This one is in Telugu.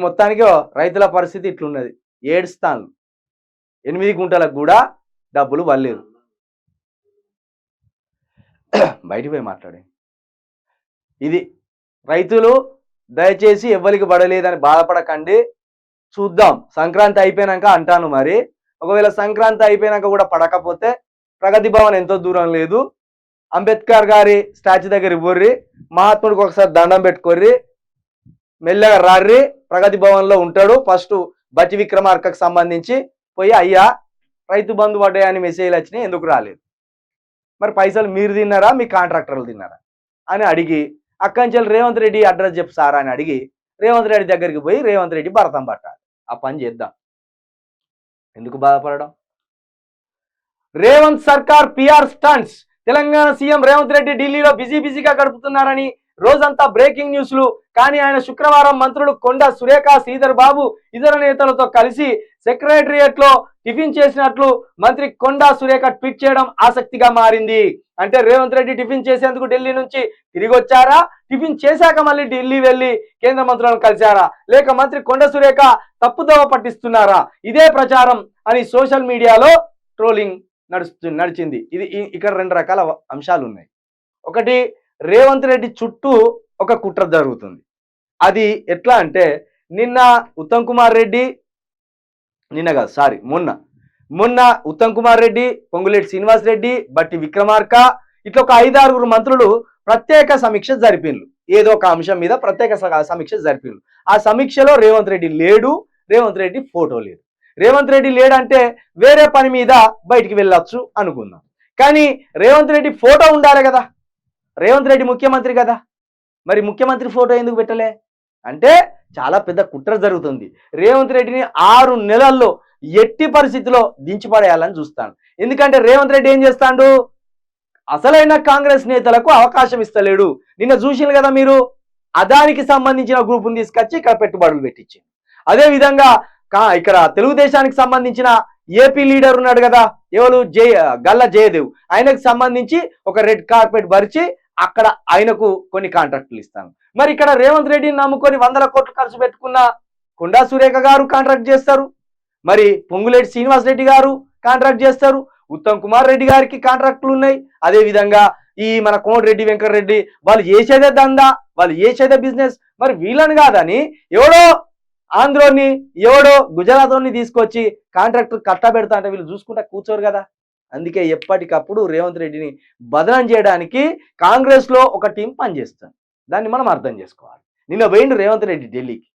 మొత్తానికి రైతుల పరిస్థితి ఇట్లున్నది. ఏడుస్తాను. 8 గుంటలకు కూడా డబ్బులు వల్లేదు. బయటికి పోయి మాట్లాడే. ఇది రైతులు దయచేసి ఎవ్వరికి పడలేదని బాధపడకండి. చూద్దాం సంక్రాంతి అయిపోయినాక అంటాను. మరి ఒకవేళ సంక్రాంతి అయిపోయినాక కూడా పడకపోతే ప్రగతి భవన్ ఎంతో దూరం లేదు, అంబేద్కర్ గారి స్టాచ్యూ దగ్గర పోర్రి, మహాత్ముడికి ఒకసారి దండం పెట్టుకోర్రి, మెల్లగా రార్రి, ప్రగతి భవన్లో ఉంటాడు. ఫస్ట్ బట్టి విక్రమార్కకు సంబంధించి పోయి అయ్యా రైతు బంధు పడ్డాయని మెసేజ్లు వచ్చినాయి, ఎందుకు రాలేదు, మరి పైసలు మీరు తిన్నారా మీ కాంట్రాక్టర్లు తిన్నారా అని అడిగి అక్కంచెలు రేవంత్ రెడ్డి అడ్రస్ చెప్పు సారా అని అడిగి రేవంత్ రెడ్డి దగ్గరికి పోయి రేవంత్ రెడ్డి భరతం పట్టాలి. ఆ పని చేద్దాం. ఎందుకు బాధపడడం? రేవంత్ సర్కార్ PR stunts. Telangana CM Revanth Reddy ఢిల్లీలో బిజీగా గడుపుతున్నారని రోజంతా బ్రేకింగ్ న్యూస్లు. కానీ ఆయన శుక్రవారం మంత్రులు కొండా సురేఖ, శ్రీధర్ బాబు ఇతర నేతలతో కలిసి సెక్రటరియట్ లో టిఫిన్ చేసినట్లు మంత్రి కొండా సురేఖ ట్వీట్ చేయడం ఆసక్తిగా మారింది. అంటే రేవంత్ రెడ్డి టిఫిన్ చేసేందుకు ఢిల్లీ నుంచి తిరిగి వచ్చారా, టిఫిన్ చేశాక మళ్ళీ ఢిల్లీ వెళ్లి కేంద్ర మంత్రులను కలిశారా, లేక మంత్రి కొండా సురేఖ తప్పుదోవ పట్టిస్తున్నారా? ఇదే ప్రచారం అని సోషల్ మీడియాలో ట్రోలింగ్ నడిచింది. ఇది ఇక్కడ 2 రకాల అంశాలు ఉన్నాయి. ఒకటి, రేవంత్ రెడ్డి చుట్టూ ఒక కుట్ర జరుగుతుంది. అది ఎట్లా అంటే నిన్న ఉత్తమ్ కుమార్ రెడ్డి, మొన్న ఉత్తమ్ కుమార్ రెడ్డి, పొంగులేటి శ్రీనివాస్ రెడ్డి, బట్టి విక్రమార్క ఇట్లా ఒక 5-6 మంత్రులు ప్రత్యేక సమీక్ష జరిపిండ్రు. ఏదో ఒక అంశం మీద ప్రత్యేక సమీక్ష జరిపిండ్రు. ఆ సమీక్షలో రేవంత్ రెడ్డి లేడు, రేవంత్ రెడ్డి ఫోటో లేదు. రేవంత్ రెడ్డి లేడంటే వేరే పని మీద బయటికి వెళ్ళొచ్చు అనుకుందాం. కానీ రేవంత్ రెడ్డి ఫోటో ఉండాలి కదా, రేవంత్ రెడ్డి ముఖ్యమంత్రి కదా, మరి ముఖ్యమంత్రి ఫోటో ఎందుకు పెట్టలే అంటే చాలా పెద్ద కుట్ర జరుగుతుంది. రేవంత్ రెడ్డిని 6 నెలల్లో ఎట్టి పరిస్థితిలో దించిపడేయాలని చూస్తాను. ఎందుకంటే రేవంత్ రెడ్డి ఏం చేస్తాడు, అసలైన కాంగ్రెస్ నేతలకు అవకాశం ఇస్తలేడు. నిన్న చూసిండ్రు కదా మీరు, అదానికి సంబంధించిన గ్రూపును తీసుకొచ్చి ఇక్కడ పెట్టుబడులు పెట్టించింది. అదే విధంగా ఇక్కడ తెలుగుదేశానికి సంబంధించిన ఏపీ లీడర్ ఉన్నాడు కదా, ఎవరు గల్లా జయదేవ్, ఆయనకు సంబంధించి ఒక రెడ్ కార్పెట్ పరిచి అక్కడ ఆయనకు కొన్ని కాంట్రాక్టులు ఇస్తాను. మరి ఇక్కడ రేవంత్ రెడ్డిని నమ్ముకొని 100 కోట్లు ఖర్చు పెట్టుకున్న కొండా సురేఖ గారు కాంట్రాక్ట్ చేస్తారు, మరి పొంగులేటి శ్రీనివాస్ రెడ్డి గారు కాంట్రాక్ట్ చేస్తారు, ఉత్తమ్ కుమార్ రెడ్డి గారికి కాంట్రాక్టులు ఉన్నాయి. అదే విధంగా ఈ మన కోమటిరెడ్డి వెంకటరెడ్డి వాళ్ళు చేసేదే దందా, వాళ్ళు చేసేదే బిజినెస్. మరి వీళ్ళని కాదని ఎవడో ఆంధ్రోని ఎవడో గుజరాతోని తీసుకొచ్చి కాంట్రాక్టర్ కట్టబెడతా అంటే వీళ్ళు చూసుకుంటా కూర్చోరు కదా. అందుకే ఎప్పటికప్పుడు రేవంత్ రెడ్డిని బదనం చేయడానికి కాంగ్రెస్ లో ఒక టీం పనిచేస్తుంది. దాన్ని మనం అర్థం చేసుకోవాలి. నిన్న పోయిండు రేవంత్ రెడ్డి ఢిల్లీకి.